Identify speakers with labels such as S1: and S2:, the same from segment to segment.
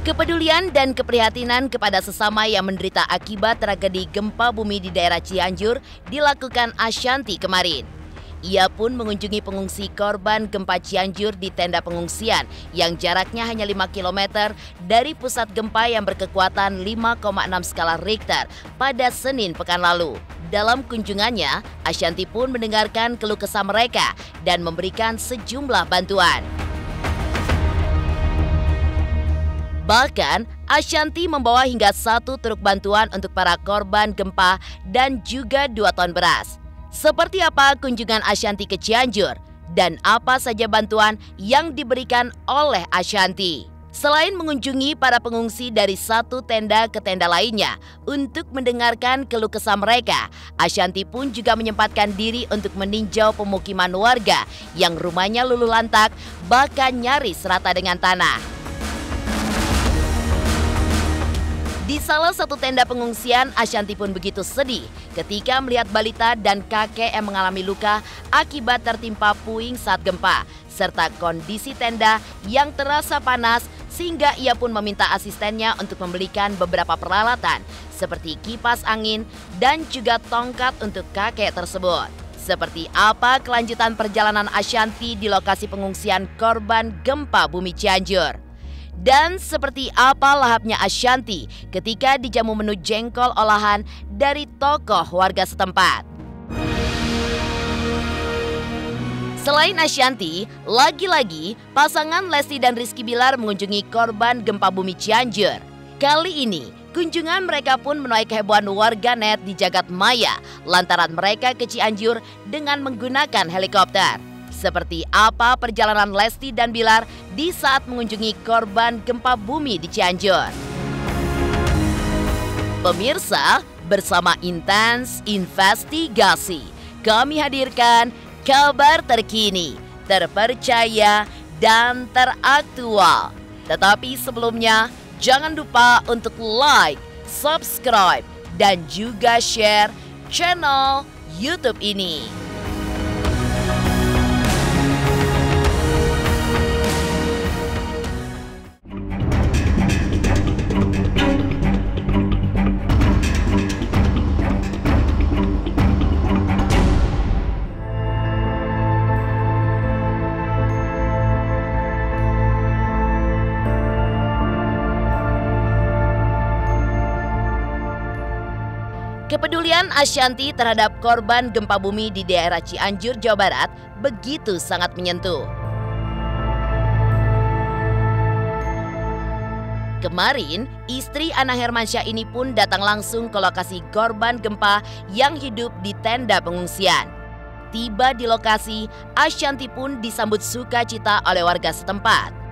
S1: Kepedulian dan keprihatinan kepada sesama yang menderita akibat tragedi gempa bumi di daerah Cianjur dilakukan Ashanti kemarin. Ia pun mengunjungi pengungsi korban gempa Cianjur di tenda pengungsian yang jaraknya hanya 5 km dari pusat gempa yang berkekuatan 5,6 skala Richter pada Senin pekan lalu. Dalam kunjungannya, Ashanti pun mendengarkan keluh kesah mereka dan memberikan sejumlah bantuan. Bahkan, Ashanti membawa hingga 1 truk bantuan untuk para korban gempa dan juga 2 ton beras. Seperti apa kunjungan Ashanti ke Cianjur dan apa saja bantuan yang diberikan oleh Ashanti? Selain mengunjungi para pengungsi dari satu tenda ke tenda lainnya untuk mendengarkan keluh kesah mereka, Ashanti pun juga menyempatkan diri untuk meninjau pemukiman warga yang rumahnya luluh lantak bahkan nyaris rata dengan tanah. Di salah satu tenda pengungsian, Ashanti pun begitu sedih ketika melihat balita dan kakek yang mengalami luka akibat tertimpa puing saat gempa, serta kondisi tenda yang terasa panas sehingga ia pun meminta asistennya untuk membelikan beberapa peralatan seperti kipas angin dan juga tongkat untuk kakek tersebut. Seperti apa kelanjutan perjalanan Ashanti di lokasi pengungsian korban gempa bumi Cianjur? Dan seperti apa lahapnya Ashanti ketika dijamu menu jengkol olahan dari tokoh warga setempat. Selain Ashanti, lagi-lagi pasangan Lesti dan Rizky Bilar mengunjungi korban gempa bumi Cianjur. Kali ini, kunjungan mereka pun menuai kehebohan warganet di jagat maya lantaran mereka ke Cianjur dengan menggunakan helikopter. Seperti apa perjalanan Lesti dan Bilar di saat mengunjungi korban gempa bumi di Cianjur? Pemirsa, bersama Intens Investigasi, kami hadirkan kabar terkini, terpercaya, dan teraktual. Tetapi sebelumnya, jangan lupa untuk like, subscribe, dan juga share channel YouTube ini. Kepedulian Ashanti terhadap korban gempa bumi di daerah Cianjur, Jawa Barat begitu sangat menyentuh. Kemarin, istri Ana Hermansyah ini pun datang langsung ke lokasi korban gempa yang hidup di tenda pengungsian. Tiba di lokasi, Ashanti pun disambut sukacita oleh warga setempat.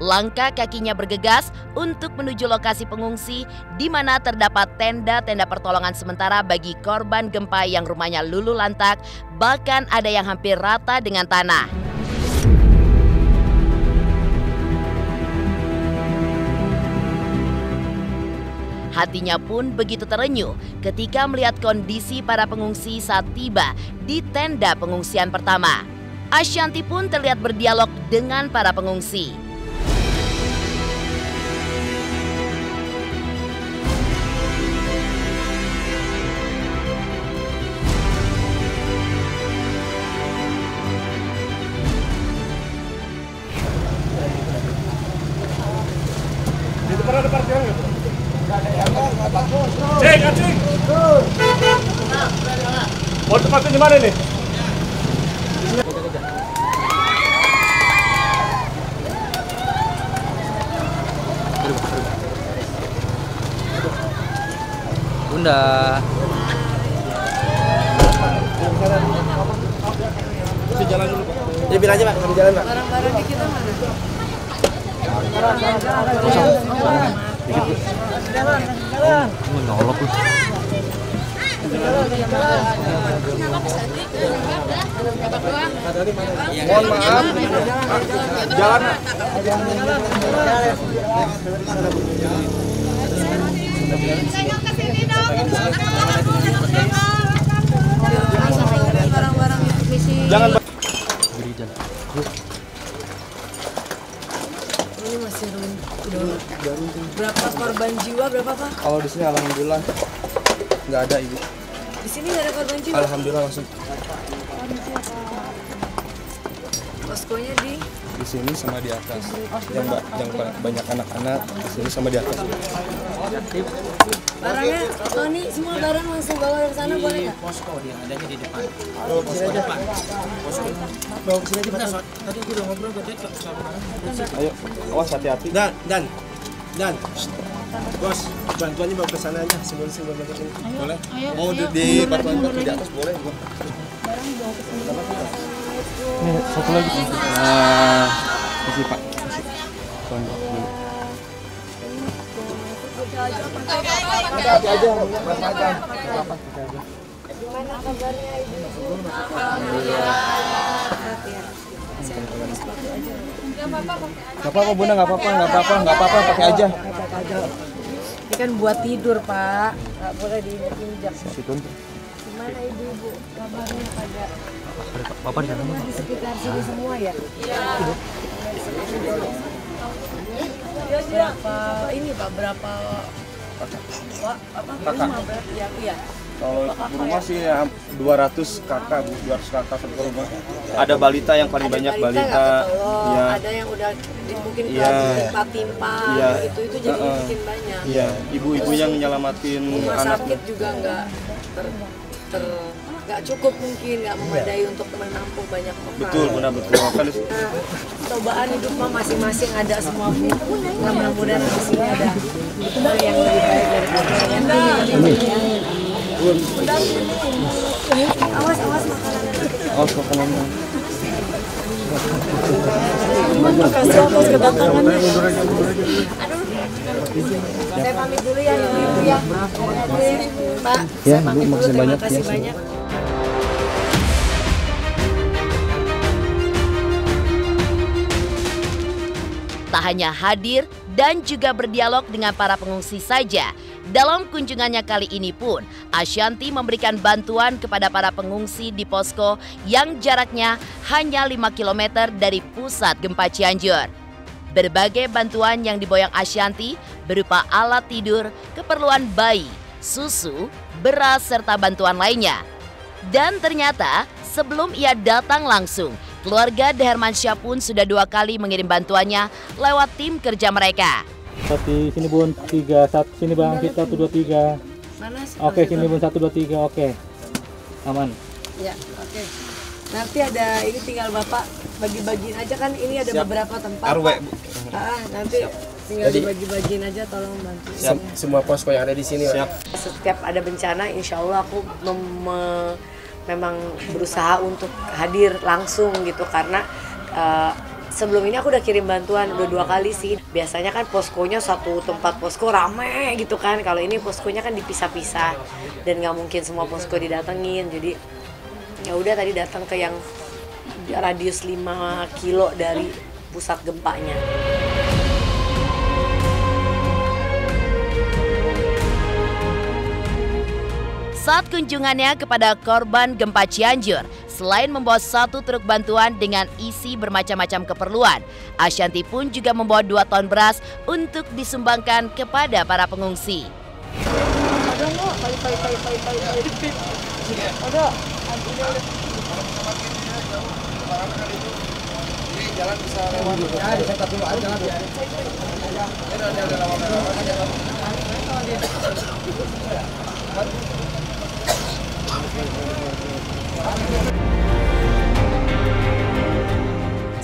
S1: Langkah kakinya bergegas untuk menuju lokasi pengungsi di mana terdapat tenda-tenda pertolongan sementara bagi korban gempa yang rumahnya luluh lantak, bahkan ada yang hampir rata dengan tanah. Hatinya pun begitu terenyuh ketika melihat kondisi para pengungsi saat tiba di tenda pengungsian pertama. Ashanti pun terlihat berdialog dengan para pengungsi.
S2: Pernah ada parkiran nggak? Cek, acing. Mau tempatnya di mana nih?
S3: Bunda.
S2: Bisa jalan dulu, Pak.
S3: Jadi bilang aja, Pak. Kami jalan, Pak.
S4: Barang-barang di kita mana?
S3: Menolok lu.
S2: Mohon maaf. Jalan.
S4: Barang-barang itu visi.
S2: Jangan.
S3: Beri jalan.
S4: Ini masih runtuh. Berapa korban jiwa, berapa Pak?
S3: Kalau di sini alhamdulillah nggak ada Ibu.
S4: Di sini nggak ada korban jiwa?
S3: Alhamdulillah langsung.
S4: Poskonya
S3: Di sini sama di atas. Yang banyak anak-anak di sini sama di atas.
S4: barangnya, oh ini semua barang langsung bawa ke sana boleh nggak?
S5: Posko dia adanya di depan.
S3: Bawa ke sini aja. Bawa ke sini aja.
S5: Benar, Sot. Tadi gue udah ngobrol ke Cecok sama
S3: Ayo, awas hati-hati.
S2: Dan. Bos, bantuannya bawa ke sana aja. Semua bantu sini. Boleh? Mau di bantuan di atas boleh.
S3: Nih, satu lagi. Nah, kasih Pak. Kasih. Tolong dulu.
S4: Gimana kabarnya Ibu?
S3: Gak apa-apa Bunda, nggak apa-apa, pakai aja.
S4: Ini kan buat tidur Pak, nggak boleh diinjak-injak.
S3: Situ.
S4: Gimana ibu kabarnya pada
S3: Papa di sana.
S4: di sekitar sini semua ya? Iya. Berapa ini Pak? Berapa Pak? Apa rumah berarti ya? Iya.
S2: Kalau rumah sih ya 200 kakak, Bu. 200 kakak satu rumah. Ada balita yang paling banyak balita.
S4: Ya. Ada yang udah mungkin timpa-timpa gitu itu jadi mungkin banyak.
S2: Iya, ibu-ibu yang nyelamatin
S4: Rumah
S2: anak.
S4: sakit juga nggak nggak cukup mungkin, nggak memadai untuk menampung banyak orang.
S2: Betul, benar betul. Kan
S4: Nah, cobaan hidup mah masing-masing ada semua Bu. Nah, mudah-mudahan di sini ada yang lebih baik daripada yang ini. Awas makanan.
S3: Awas makanan.
S4: Makasih atas kedatangannya. Aduh. Saya pamit dulu ya Ibu ya. Pak,
S3: Ya,
S4: saya pamit
S3: Bu,
S4: dulu.
S3: makasih
S4: Terima
S3: banyak.
S4: kasih
S3: Ya,
S4: banyak.
S1: Tak hanya hadir dan juga berdialog dengan para pengungsi saja, dalam kunjungannya kali ini pun Ashanti memberikan bantuan kepada para pengungsi di posko yang jaraknya hanya 5 km dari pusat gempa Cianjur. Berbagai bantuan yang diboyong Ashanti berupa alat tidur, keperluan bayi, susu, beras, serta bantuan lainnya. Dan ternyata sebelum ia datang langsung, keluarga De Hermansyah pun sudah 2 kali mengirim bantuannya lewat tim kerja mereka.
S6: Di sini Bun 31, sini Bang kita 123.
S4: Mana sih?
S6: Oke, sini Bun 123. Oke. Aman.
S4: Ya, oke. Nanti ada ini tinggal Bapak bagi-bagiin aja kan ini ada beberapa tempat.
S2: RW,
S4: Pak.
S2: Bu.
S4: Nanti tinggal dibagi-bagiin aja, tolong bantu.
S2: Semua posko yang ada di sini. Siap.
S4: Setiap ada bencana, insya Allah aku memang berusaha untuk hadir langsung gitu karena sebelum ini aku udah kirim bantuan udah 2 kali sih. Biasanya kan poskonya satu tempat posko rame gitu kan. Kalau ini poskonya kan dipisah-pisah dan nggak mungkin semua posko didatengin. Jadi ya udah tadi datang ke yang radius 5 kilo dari pusat gempanya.
S1: Saat kunjungannya kepada korban gempa Cianjur, selain membawa 1 truk bantuan dengan isi bermacam-macam keperluan, Ashanti pun juga membawa 2 ton beras untuk disumbangkan kepada para pengungsi.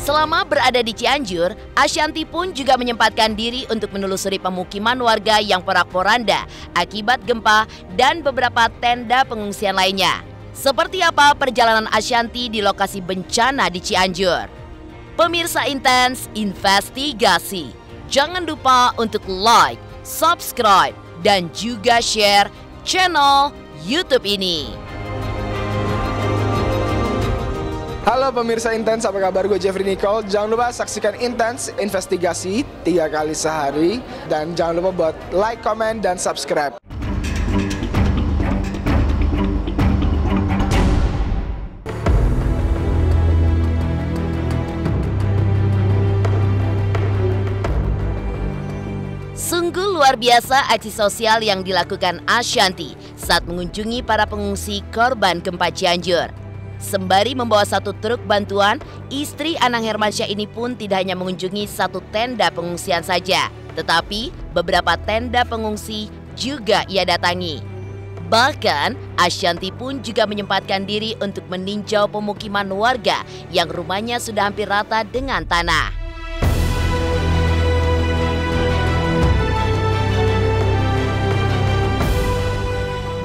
S1: Selama berada di Cianjur, Ashanti pun juga menyempatkan diri untuk menelusuri pemukiman warga yang porak-poranda akibat gempa dan beberapa tenda pengungsian lainnya. Seperti apa perjalanan Ashanti di lokasi bencana di Cianjur? Pemirsa Intens Investigasi, jangan lupa untuk like, subscribe, dan juga share channel YouTube ini.
S7: Halo pemirsa Intens, apa kabar? Gue Jeffrey Nicole. Jangan lupa saksikan Intens Investigasi 3 kali sehari. Dan jangan lupa buat like, comment, dan subscribe.
S1: luar biasa aksi sosial yang dilakukan Ashanti saat mengunjungi para pengungsi korban gempa Cianjur. Sembari membawa satu truk bantuan, istri Anang Hermansyah ini pun tidak hanya mengunjungi satu tenda pengungsian saja, tetapi beberapa tenda pengungsi juga ia datangi. Bahkan, Ashanti pun juga menyempatkan diri untuk meninjau pemukiman warga yang rumahnya sudah hampir rata dengan tanah.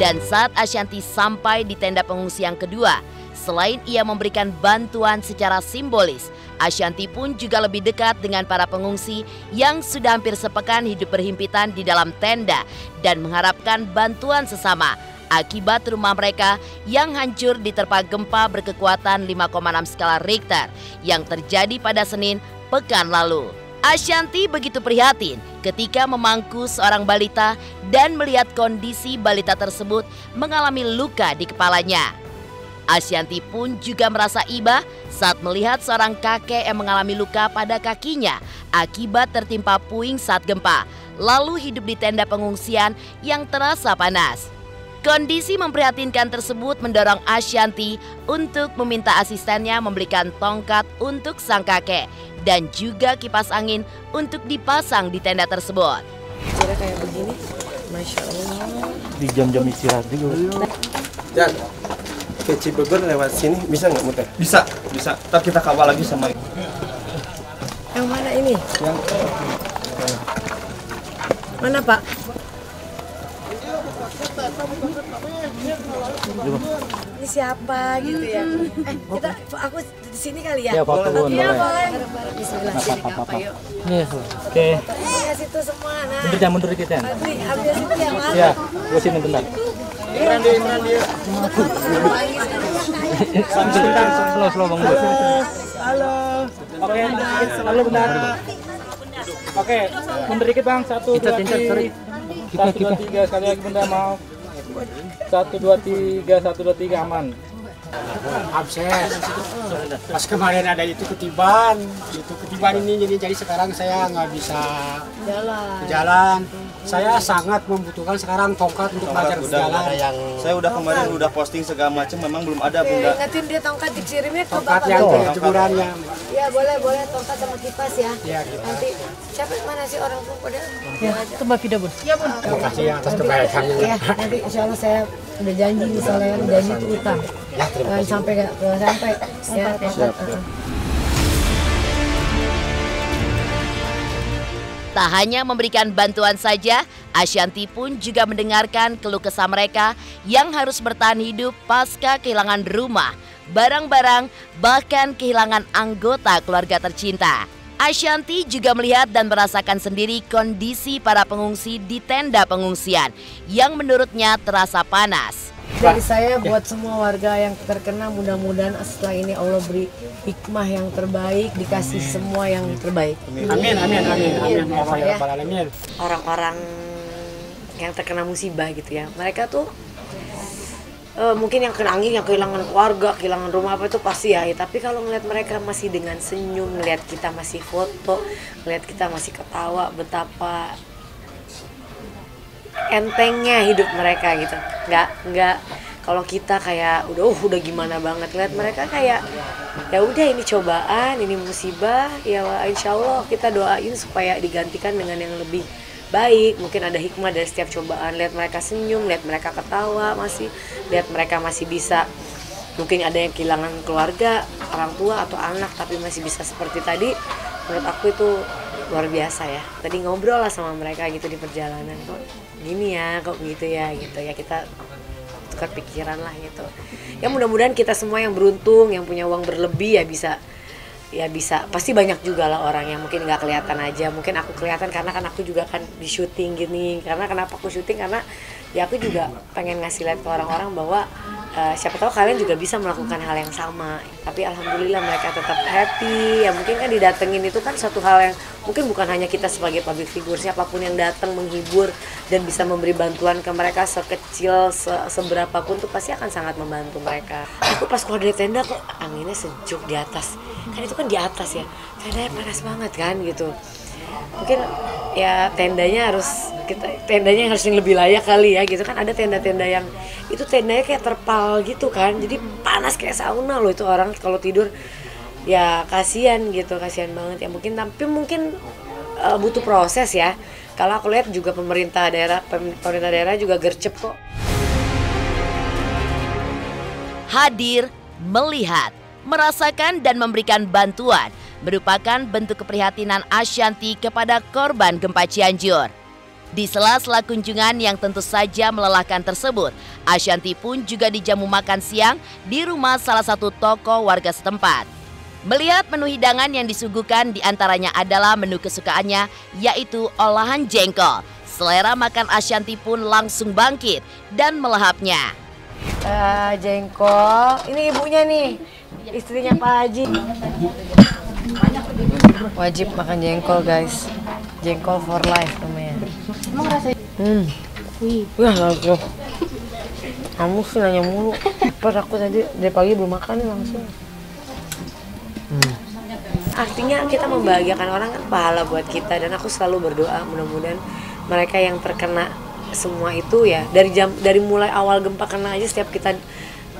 S1: Dan saat Ashanti sampai di tenda pengungsi yang kedua, selain ia memberikan bantuan secara simbolis, Ashanti pun juga lebih dekat dengan para pengungsi yang sudah hampir sepekan hidup berhimpitan di dalam tenda dan mengharapkan bantuan sesama akibat rumah mereka yang hancur diterpa gempa berkekuatan 5,6 skala Richter yang terjadi pada Senin pekan lalu. Ashanti begitu prihatin ketika memangku seorang balita dan melihat kondisi balita tersebut mengalami luka di kepalanya. Ashanti pun juga merasa iba saat melihat seorang kakek yang mengalami luka pada kakinya akibat tertimpa puing saat gempa, lalu hidup di tenda pengungsian yang terasa panas. Kondisi memprihatinkan tersebut mendorong Ashanti untuk meminta asistennya membelikan tongkat untuk sang kakek dan juga kipas angin untuk dipasang di tenda tersebut.
S4: Cara kayak begini, Masya Allah.
S3: Di jam-jam istirahat juga.
S2: Dan ke Cibubur lewat sini bisa nggak muter? Bisa, bisa. Ntar kita kawal lagi sama.
S4: Yang mana ini? Mana Pak? Ini siapa gitu ya? Aku di sini kali ya?
S6: Ya, Pak Kebun.
S4: Iya, boleh. Bareng-bareng bismillah sini apa yuk.
S6: Nih, oke.
S4: Ya situ semua. Nah.
S6: Mundur dikit ya.
S4: Fadli, ambil situ ya, Mas.
S6: Ya, gua sini bentar.
S2: Imran dia.
S6: Slow Bang Bud. Halo. Oke, halo bentar. Oke, mundur dikit Bang. 1 2 3. 1 2 3 sekali lagi bentar, maaf. 1 2 3 aman.
S5: Abses. Pas kemarin ada itu ketiban ini jadi sekarang saya nggak bisa jalan. Saya sangat membutuhkan sekarang tongkat untuk belajar berjalan.
S2: Saya udah kemarin udah posting segala macam, memang belum ada Bunda.
S4: Ingatin dia tongkat dikirimnya ke
S5: Tongkat
S4: Bapak.
S5: yang jemurannya.
S4: Iya boleh tongkat sama kipas ya.
S5: Iya, kipas.
S4: Nanti siapa mana sih orang tua pada?
S6: Ya, itu Mbak Fida, Bun.
S4: Iya Bun.
S5: Terima kasih ya atas kebaikannya.
S4: Ya nanti insya Allah saya udah janji misalnya janji itu utang.
S5: Ya, terima kasih.
S4: Sampai ya.
S2: Siap.
S1: Tak hanya memberikan bantuan saja, Ashanti pun juga mendengarkan keluh kesah mereka yang harus bertahan hidup pasca kehilangan rumah, barang-barang, bahkan kehilangan anggota keluarga tercinta. Ashanti juga melihat dan merasakan sendiri kondisi para pengungsi di tenda pengungsian yang menurutnya terasa panas.
S4: Dari saya buat semua warga yang terkena, mudah-mudahan setelah ini Allah beri hikmah yang terbaik, dikasih semua yang terbaik.
S5: Amin.
S4: Ya. Orang-orang yang terkena musibah gitu ya, mereka tuh mungkin yang kena angin, yang kehilangan keluarga, kehilangan rumah apa itu pasti ya. Tapi kalau ngeliat mereka masih dengan senyum, ngeliat kita masih foto, ngeliat kita masih ketawa, betapa entengnya hidup mereka gitu. Nggak kalau kita kayak udah gimana banget, lihat mereka kayak ya udah ini cobaan, ini musibah, ya insya Allah kita doain supaya digantikan dengan yang lebih baik. Mungkin ada hikmah dari setiap cobaan. Lihat mereka senyum, lihat mereka ketawa, lihat mereka masih bisa, mungkin ada yang kehilangan keluarga, orang tua atau anak tapi masih bisa seperti tadi. Menurut aku itu luar biasa ya. Tadi ngobrol lah sama mereka gitu di perjalanan, kok gini ya, kok gitu ya, kita tukar pikiran lah gitu. Ya mudah-mudahan kita semua yang beruntung, yang punya uang berlebih ya bisa, pasti banyak juga lah orang yang mungkin nggak kelihatan aja. Mungkin aku kelihatan karena kan aku juga kan di syuting gini. Karena kenapa aku syuting, karena ya aku juga pengen ngasih lihat ke orang-orang bahwa siapa tahu kalian juga bisa melakukan hal yang sama. Tapi alhamdulillah mereka tetap happy. Ya mungkin kan didatengin itu kan suatu hal yang mungkin bukan hanya kita sebagai public figure, siapapun yang datang menghibur dan bisa memberi bantuan ke mereka sekecil seberapapun tuh pasti akan sangat membantu mereka. Aku pas keluar dari tenda kok anginnya sejuk di atas. Kan itu kan di atas ya. Tendanya panas banget kan gitu. mungkin ya tendanya harus yang lebih layak kali ya gitu kan. Ada tenda-tenda yang itu tendanya kayak terpal gitu kan, jadi panas kayak sauna loh itu, orang kalau tidur ya kasihan gitu, kasihan banget ya mungkin. Tapi mungkin butuh proses ya. Kalau aku lihat juga pemerintah daerah juga gercep kok.
S1: Hadir, melihat, merasakan dan memberikan bantuan merupakan bentuk keprihatinan Ashanti kepada korban gempa Cianjur. Di sela-sela kunjungan yang tentu saja melelahkan tersebut, Ashanti pun juga dijamu makan siang di rumah salah satu tokoh warga setempat. Melihat menu hidangan yang disuguhkan diantaranya adalah menu kesukaannya, yaitu olahan jengkol. Selera makan Ashanti pun langsung bangkit dan melahapnya.
S4: Jengkol, ini ibunya nih, istrinya Pak Haji. Wajib makan jengkol guys, jengkol for life namanya.
S8: Emang rasanya?
S4: Wah langsung. Kamu sih nanya mulu. Pas aku tadi dari pagi belum makan nih langsung. Artinya kita membahagiakan orang kan pahala buat kita, dan aku selalu berdoa mudah-mudahan mereka yang terkena semua itu ya dari mulai awal gempa kena aja, setiap kita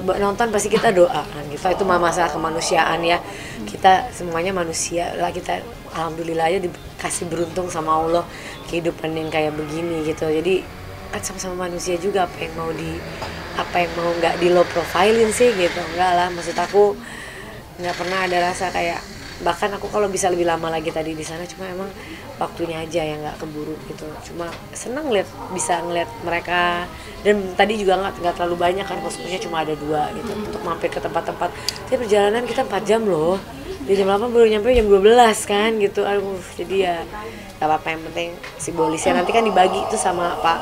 S4: nonton pasti kita doa kan gitu. Itu masalah kemanusiaan ya, kita semuanya manusia lah, kita alhamdulillah aja dikasih beruntung sama Allah kehidupan yang kayak begini gitu. Jadi kan sama-sama manusia juga, apa yang mau nggak di low profilein sih gitu, enggak lah. Maksud aku nggak pernah ada rasa kayak, bahkan aku kalau bisa lebih lama lagi tadi di sana, cuma emang waktunya aja yang nggak keburu gitu. Cuma senang bisa ngeliat mereka, dan tadi juga nggak terlalu banyak kan, kostumnya cuma ada 2 gitu untuk mampir ke tempat-tempat. Tapi perjalanan kita 4 jam loh, di jam 8 baru nyampe jam 12 kan gitu. Aduh, jadi ya nggak apa-apa, yang penting simbolisnya nanti kan dibagi itu sama Pak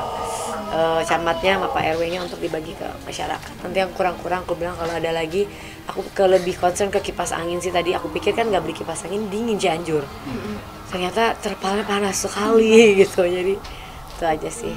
S4: camatnya sama Pak RW-nya untuk dibagi ke masyarakat. Nanti yang kurang-kurang aku bilang kalau ada lagi, aku lebih concern ke kipas angin sih. Tadi aku pikir kan nggak beli kipas angin, dingin Cianjur. Ternyata terpalnya panas sekali gitu, jadi itu aja sih.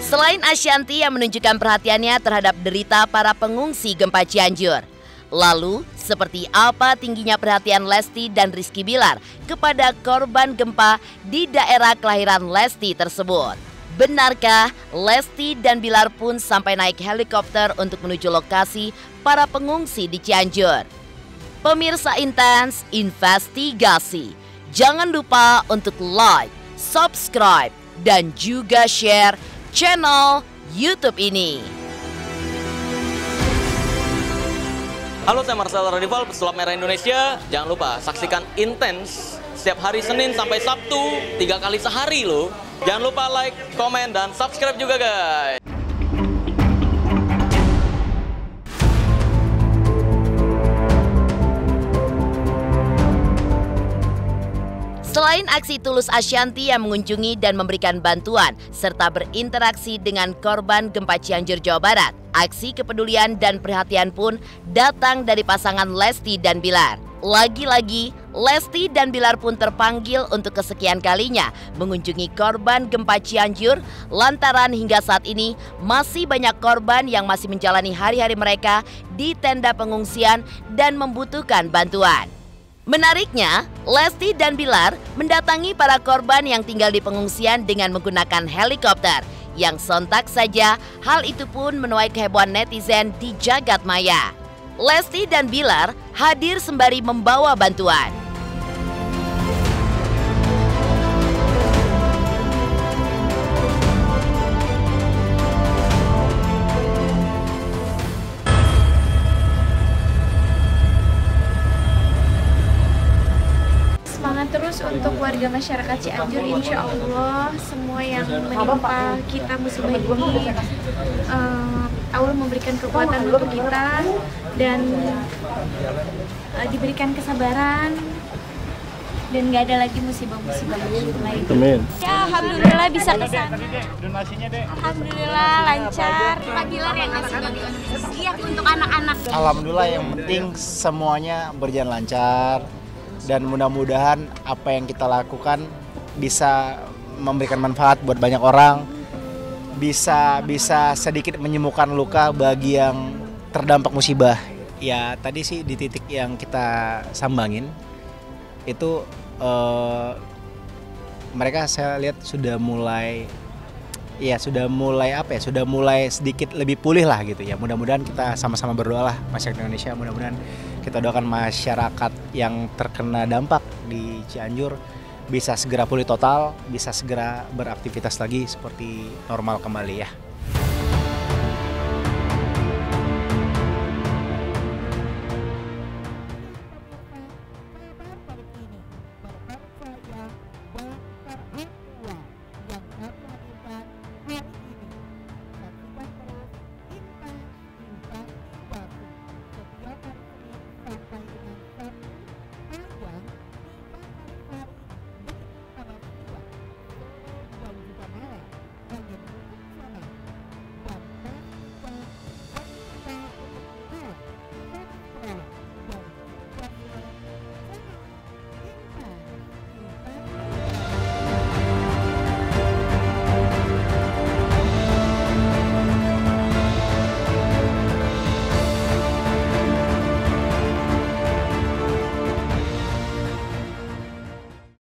S1: Selain Ashanti yang menunjukkan perhatiannya terhadap derita para pengungsi gempa Cianjur, lalu seperti apa tingginya perhatian Lesti dan Rizky Bilar kepada korban gempa di daerah kelahiran Lesti tersebut? Benarkah Lesti dan Bilar pun sampai naik helikopter untuk menuju lokasi para pengungsi di Cianjur? Pemirsa Intens Investigasi, jangan lupa untuk like, subscribe, dan juga share channel YouTube ini.
S9: Halo, saya Marcel Radival, pesulap merah Indonesia. Jangan lupa saksikan Intens setiap hari Senin sampai Sabtu, 3 kali sehari loh. Jangan lupa like, komen, dan subscribe juga guys.
S1: Selain aksi tulus Ashanti yang mengunjungi dan memberikan bantuan serta berinteraksi dengan korban gempa Cianjur, Jawa Barat, aksi kepedulian dan perhatian pun datang dari pasangan Lesti dan Bilar. Lagi-lagi, Lesti dan Bilar pun terpanggil untuk kesekian kalinya mengunjungi korban gempa Cianjur, lantaran hingga saat ini masih banyak korban yang masih menjalani hari-hari mereka di tenda pengungsian dan membutuhkan bantuan. Menariknya, Lesti dan Bilar mendatangi para korban yang tinggal di pengungsian dengan menggunakan helikopter, yang sontak saja hal itu pun menuai kehebohan netizen di jagat maya. Lesti dan Bilar hadir sembari membawa bantuan.
S8: Semangat terus untuk warga masyarakat Cianjur, insya Allah semua yang menimpa kita musibah ini, Allah memberikan kekuatan untuk kita dan diberikan kesabaran dan nggak ada lagi musibah-musibah lain.
S6: Amin.
S8: Ya, alhamdulillah bisa kesana. Alhamdulillah lancar. Pak Bilar yang ngasih bantuan untuk anak-anak.
S10: Alhamdulillah, yang penting semuanya berjalan lancar. Dan mudah-mudahan apa yang kita lakukan bisa memberikan manfaat buat banyak orang, bisa sedikit menyembuhkan luka bagi yang terdampak musibah. Ya tadi sih di titik yang kita sambangin, itu mereka saya lihat sudah mulai sedikit lebih pulih lah gitu ya. Mudah-mudahan kita sama-sama berdoa lah masyarakat Indonesia, mudah-mudahan kita doakan masyarakat yang terkena dampak di Cianjur bisa segera pulih total, bisa segera beraktivitas lagi seperti normal kembali ya.